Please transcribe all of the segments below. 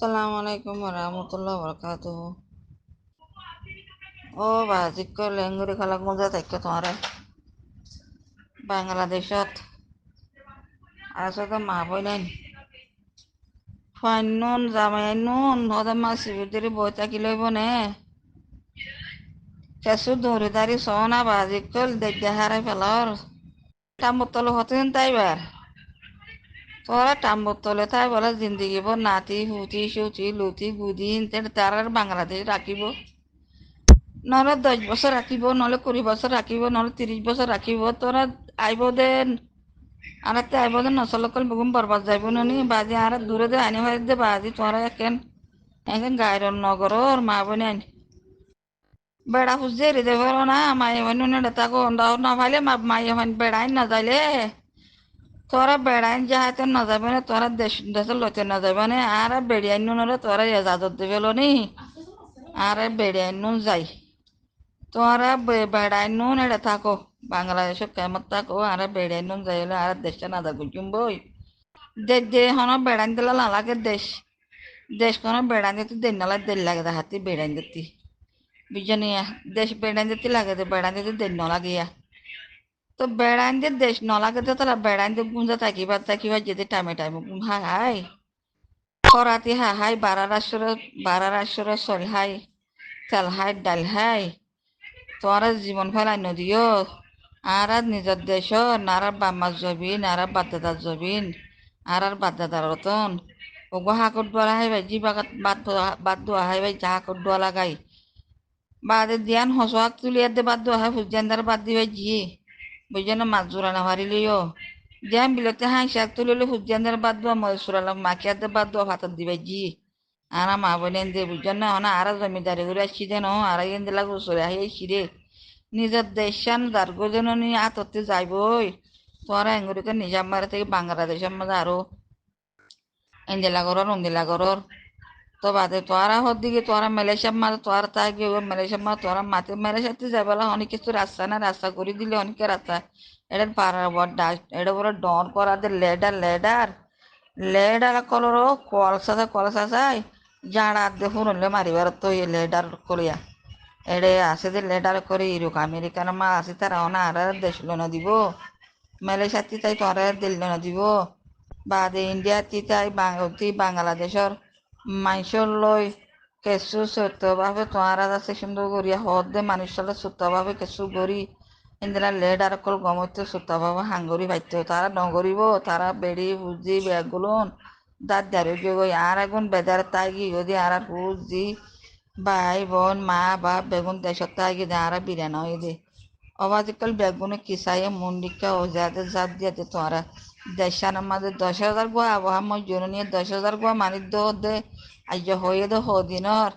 আসসালামু আলাইকুম রহমতুল্লাহ বরকাতুহ। ও বাজিক লেঙ্গুরি খালাক মজা থাকতো তোমার বাংলাদেশত আসলে মা বই নাই ফাইনুন জামাই নুন হদে মা শিবির বই থাকি লইব নে কেঁচু দৌড়ি দাঁড়ি সনা বাজিক দেখে হারাই ফেলার টাম্বর হতেন তাইবার তোরা টাম্বর তলে তাই বলে জিন্দিগি বর নাতি হুতি সুতি লুতি গুদিন তার বাংলাদেশ রাখিব নহলে 10 বছর রাখিব নহলে 20 বছর রাখিব নহলে 30 বছর রাখিব তোরা আইব দেন আর আইব দেন নচলকল বেগুন বরবাদ যাইব নি বাজি আর দূরে দে আনি হয় দে বাজি তোরা একেন একেন গায়রন নগরর মা বনে আনি বেড়া খুঁজছে রে দেব না মায়ে মানে তাকে অন্দাও না ভাইলে মায়ে মানে বেড়াই না যাইলে তোরা বেড়াইন যাহাতে না যাবে না তোরা দেশ দেশের লইতে না যাবে না আর বেড়িয়াইন নুনরে তোরা এজাজত দেবে নি আর বেড়িয়াইন নুন যাই তোরা বেড়াই নুন এটা থাকো বাংলাদেশে কেমন থাকো আর বেড়াই নুন যাইলে আর দেশটা না থাকো বই দেশ দে হন বেড়াই দিলে নালাগে দেশ কোনো বেড়াই দিতে দেন নালাগ দেন লাগে হাতি বেড়াই দিতি বুঝনিয়া দেশ বেড়াই দিতে লাগে বেড়াই দিতে দেন নলাগিয়া তো বেড়াই দিয়ে দেশ নলাগে তো তারা বেড়াই দিয়ে গুঞ্জা থাকিবা যেতে টাইমে টাইমে হাই হাই খরাতি হাই বারার আসর চল হাই তেল হাই ডাল হাই তোরা জীবন ফেলাই নদীও আর নিজের দেশ নারা বাম্মার জবিন আর বাদ্দাদার জবিন আর বাদ্দাদার রতন ওগো হাকর দোয়ালা হাই ভাই জি বাগাত বাদ দোয়া হাই ভাই যা হাকর দোয়ালা গাই বাদে দিয়ান হসোয়াক তুলিয়ার দে বাদ দোয়া হাই ফুজানদার বাদ দিবাই জি বুঝছেন মাছ জোড়া না হারিলিও দিয়ান বিলতে হাই শাক তুলিলে ফুজানদার বাদ দোয়া মজুরালাম মাখিয়ার দে বাদ দোয়া ভাতর দিবাই জি আরা মা বলেন দে বুঝছেন না হনা আর জমিদারি করে আসছি দেন আর এন দিলা গোসরে আহি আইসি রে নিজের দেশান দার্গো যেন নিয়ে আততে যাইবই তোরা এঙ্গুরিকে নিজাম মারে থেকে বাংলাদেশের মধ্যে আরো এন্দিলা গরর তো বাদে তোরা হদ্দিকে তোরা মালয়েশিয়ার মাঝে তোরা তাই গিয়ে মালয়েশিয়ার মাঝে তোরা মাতে মালয়েশিয়াতে যাবেলা অনেক কিছু রাস্তা না রাস্তা করে দিলে অনেকে রাস্তা এটা পাড়ার বড় এটা বড় ডর করা দে লেডার কলর কলসা চাই জাড়া দে হুনলে মারিবার তো লেডার কলিয়া এড়ে আছে যে লেডার করে ইরুক আমেরিকার মা আছে তারা অনা আর দেশ লোন দিব মালয়েশিয়াতে তাই তোরা দিল লোন দিব বাদে ইন্ডিয়াতে তাই বাংলাদেশর মানুষের লই কেঁচু সত্যভাবে তোহারা আছে সুন্দর করিয়া হদ দে মানুষের সত্যভাবে কেঁচু গড়ি ইন্দিরা লেড আর কল গমতে সত্যভাবে হাঙ্গরি ভাইতে তারা নগরিব তারা বেড়ি বুঝি বেগুলন দাঁত দাঁড়িয়ে গিয়ে আর এখন বেদার তাই গিয়ে যদি আর বুঝি ভাই বোন মা বাপ বেগুন দেশত তাই গিয়ে আর বিরান হয়ে দে অবাধিকাল বেগুনে কিসাইয়ে মন্ডিকা ও যাদের জাত দিয়াতে তোরা দেশার মাঝে 10,000 গোয়া আবহাওয়া মই নিয়ে 10,000 গোয়া মানিদ্য দে আজ হয়ে দে হদিনর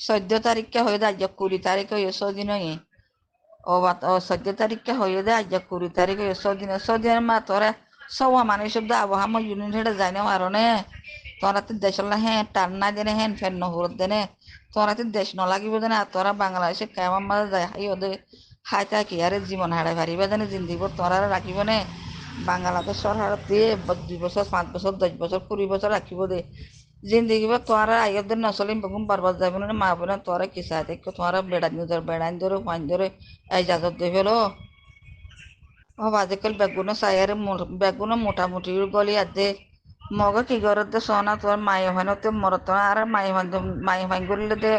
14 তারিখে হয়ে দে আজ 20 তারিখে হয়ে সদিন হয়ে ও 14 তারিখে হয়ে দে আজ 20 তারিখে সদিনের মা তোরা সব মানে শব্দ আবহাওয়া মই সেটা যাই না কারণে তোরা তো দেশলা হ্যাঁ টান না দেনে হ্যাঁ ফের নহরত দেনে তোরা তো দেশ নলাগিব দেনে আর তোরা বাংলাদেশে কেমন মাঝে যায় হাই ওদের হাই থাকি আরে জীবন হারাই পারিবা জানে জিন্দিগি তোরা রাখিব নে বাংলাদেশ সরকার দিয়ে 2 বছর 5 বছর 10 বছর 20 বছর রাখিব দে জিন্দিগি তোরা আইয়দের নচলিম বেগুন বারবার যাবে না মা বোন তোরা কিসা দেখো তোরা বেড়াইন ধরে ফাইন ধরে এই জাজত দিয়ে ফেলো ও বাজেকাল বেগুনো সায়ারে বেগুনো মোটামুটি গলি আদে মগ কি ঘরত দে সোনা তোর মায়ে ভাইনতে মরত আর মায়ে ভাইন করলে দে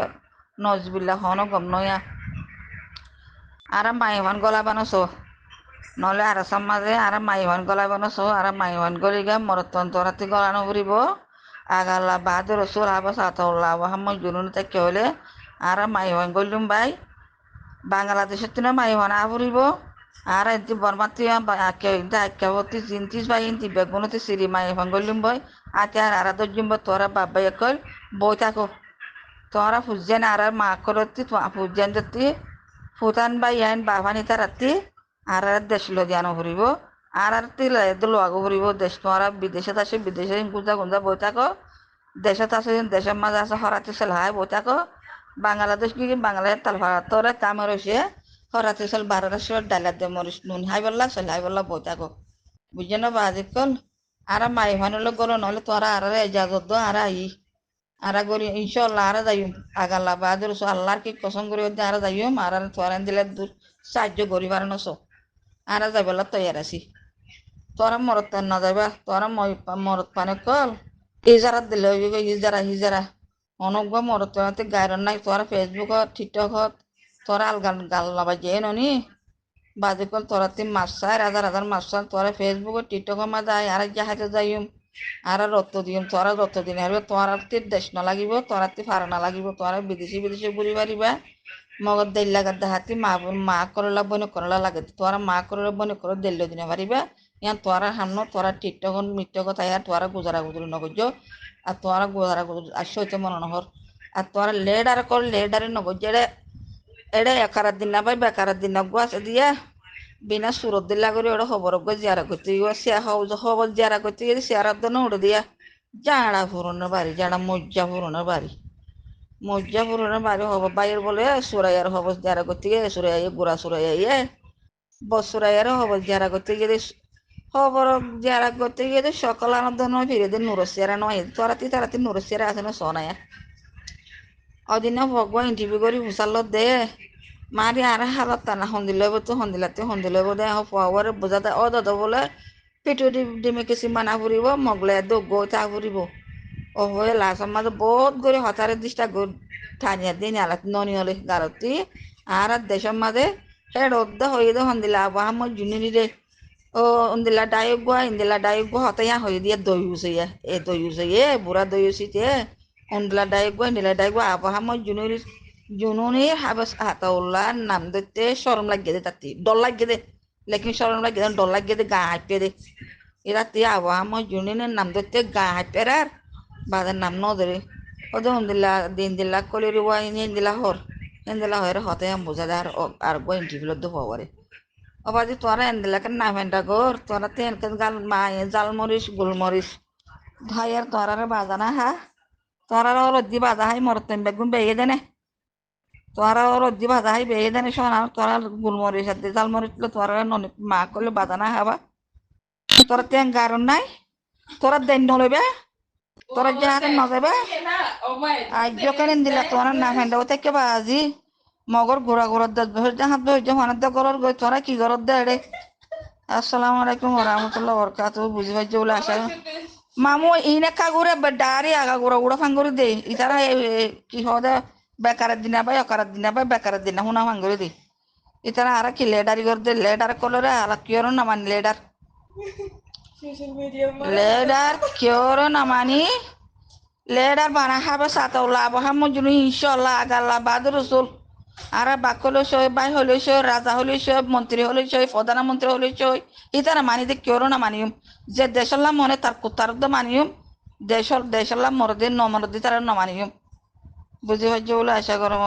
নজবিল্লা হনো গম নয়া আর মায়ে ভান গলা বানছো নহলে আর সমাজে আর মাইভান গলা বানছো আর মাইভান গলি গা মরতন তোরাতে গলা নবরিব আগালা বাদ রসুল আবা সাতল্লা আবা হাম্মই জুনুন থেকে হলে আর মাইভান গলিম ভাই বাংলাদেশের তিনে মাইভান আবরিব আর এটি বর্মাতি আক্যাবতী চিন্তিস ভাই ইন্তি বেগুনতে সিরি মাইভান গলিম বই আতে আর দর্জিম তোরা বাবাই কল বই থাকো তোরা ফুজেন আর মা করতি ফুজেন যেতি ফুটান বাই আইন বাভানিতা রাতি আর দেশ লদিয়ানো ফুরিব আর তিল লোয়াগো ফুরিব দেশ তোমরা বিদেশত আছে বিদেশে গুঞ্জা গুঞ্জা বই থাকো দেশত আছে দেশের মাঝে আছে হরাতে সেলহায় বই থাকো বাংলাদেশ কি বাংলাদেশ তালফারা তোরা কামে রয়েছে হরাতে সেল বারোটা ডালার দে মরিস নুন হাই বললা সেলহাই বললা বই থাকো বুঝছো না বাজিকল আর মাই ভানুলো গলো নহলে তোরা আর এজাজত দো আর আই আরা করি ইনশাল্লাহ আরা যাইম আগাল্লা বাহাদুর আল্লাহর কি কসম করে আরা যাইম আর তোরান দিলে দূর সাহায্য করিবার নস আরা যাইবেলা তৈয়ার আছি তোরা মরত না যাইবা তোরা মরত পানে কল ইজারা দিলে ইজারা হিজারা অনগ্য মরত গায়রন নাই তোরা ফেসবুকত টিকটকত তোরা আলগান গাল লাবাই যে ননি বাজে কল তোরা তিন মাস চার হাজার হাজার মাস চার তোরা ফেসবুকত টিকটকের মাঝে আর জাহাজে যাইম আর রক্ত দিম তোরা রক্ত দিন আর তোরা দেশ না লাগিব তোরা ফারা না লাগিব তোরা বিদেশি বিদেশি বুড়ি পারিবা মগর দেল লাগার দেহাতি মা করলা বনে করলা লাগে তোরা মা করলা বনে করে দেল দিন পারিবা ইয়ান তোরা হামনো তোরা টিকটক মিটক তাই আর তোরা গুজারা গুজরি নগজ আর তোরা গুজারা গুজরি আর সইতে মনে নহর আর তোরা লেডার কর লেডারে নগজ এড়ে এড়ে একার দিন না পাই বেকার দিন না গুয়াছে দিয়া বিনা সুরত দিলা করে ওটা খবর জিয়ারা করতে খবর জিয়ারা করতে গেলে চেয়ারার জন্য উঠে দিয়া জাড়া ফুরনের বাড়ি জাড়া মজ্জা ফুরনের বাড়ি মজ্জা ফুরনের বাড়ি হব বাইর বলে সুরাইয়ার খবর জিয়ারা করতে গিয়ে সুরাইয়া গুড়া সুরাইয়া বসুরাইয়ার খবর জিয়ারা করতে গেলে খবর জিয়ারা করতে গিয়ে সকাল আনন্দ নয় ফিরে দিন নুরসিয়ারা নয় তোরাতি তারাতি নুরসিয়ারা আছে না সোনায়া অদিনে ভগবান ইন্টারভিউ করি হুসাল্ল দে মারি আর হালত টানা সন্দিলে তো সন্দিলে দে পাওয়ারে বোঝা দেয় অ দাদা বলে পিঠু ডিমে কিছু মানা ফুরিব মগলে দোগ তা ফুরিব ও হয়ে লাচৰ মাঝে বহুত করে হতারে দিশটা ঠানিয়া দিন আলাত ননি হলে গারতি আর দেশের মাঝে হেড অদ্দা হয়ে দে সন্দিলা আবহাওয়া মই জুনি রে ও ইন্দিলা ডায়ক হতাইয়া হয়ে দিয়ে দই উসাইয়া এ দই উসাইয়ে বুড়া দই উচিতে ইন্দিলা ডায়ক আবহাওয়া মই জুনুনি হাবাস হাতাউল্লাহ নাম দিতে সরম লাগিয়ে দে তাতে ডর লাগিয়ে দে লেকিন সরম লাগিয়ে দে ডর লাগিয়ে দে গা হাঁপিয়ে দে এরা তে আবহাওয়া মই জুনিনের নাম দিতে গা হাঁপিয়ে আর বাদের নাম ন ধরে ওদের দিন দিল্লা কলি রিবা ইন্দিলা হরে হতে বোঝা দে আর গো ইন্টারভিউ দে পাওয়ারে অবাদি তোরা এনদিলাকে না ফেন্টা গর তোরা তেনকে গাল জালমরিচ গোলমরিচ ভাইয়ার তোরারে বাজানা হা তোরা রদ্দি বাজা হাই মরতেন বেগুন বেয়ে দেনে তোরা রদ্দি বাজা হাই বেয়ে দেনে শোনা তোরা গোলমরিচ আর জালমরিচ তোরা ননি মা করলে বাজানা হাবা তোরা তেন গারণ নাই তোরা দেন নলবে তোরা যাহাতে নজাবে আজ কেন দিলা তোরা না ফেন্টা থেকে বাজি মগর ঘোরা ঘোরা হাত বই হানাত গরর গই তোরা কি গরর দে রে আসসালামু আলাইকুম ওরহমতুল্লাহ বরকাত বুঝি ভাই বলে আসা মামু ইনে কাগুরে ডারি আগা গুড়া গুড়া ফাঙ্গুরি দে ইতারা কি হদে বেকারের দিনা বাই অকারের দিনা বাই বেকারের দিনা হুনা ফাঙ্গুরি দে ইতারা আর কি লেডারি করে দে লেডার কলরে আর কিয়র না মানি লেডার কিয়র না মানি লেডার বানা খাবে সাতৌলা আবহা মজুনি ইনশাল্লাহ আগাল্লাহ বাদ রসুল আর বাক হলে সই বাই হলে সই রাজা হলে সই মন্ত্রী হলে সই প্রধানমন্ত্রী হলে সই ইতারা মানি দে কেউ না মানিম যে দেশাল্লাহ মনে তার কুতার মানিম দেশাল্লাহ মরদিন নমরদি তারা ন মানিম বুঝি হচ্ছে বলে আশা করো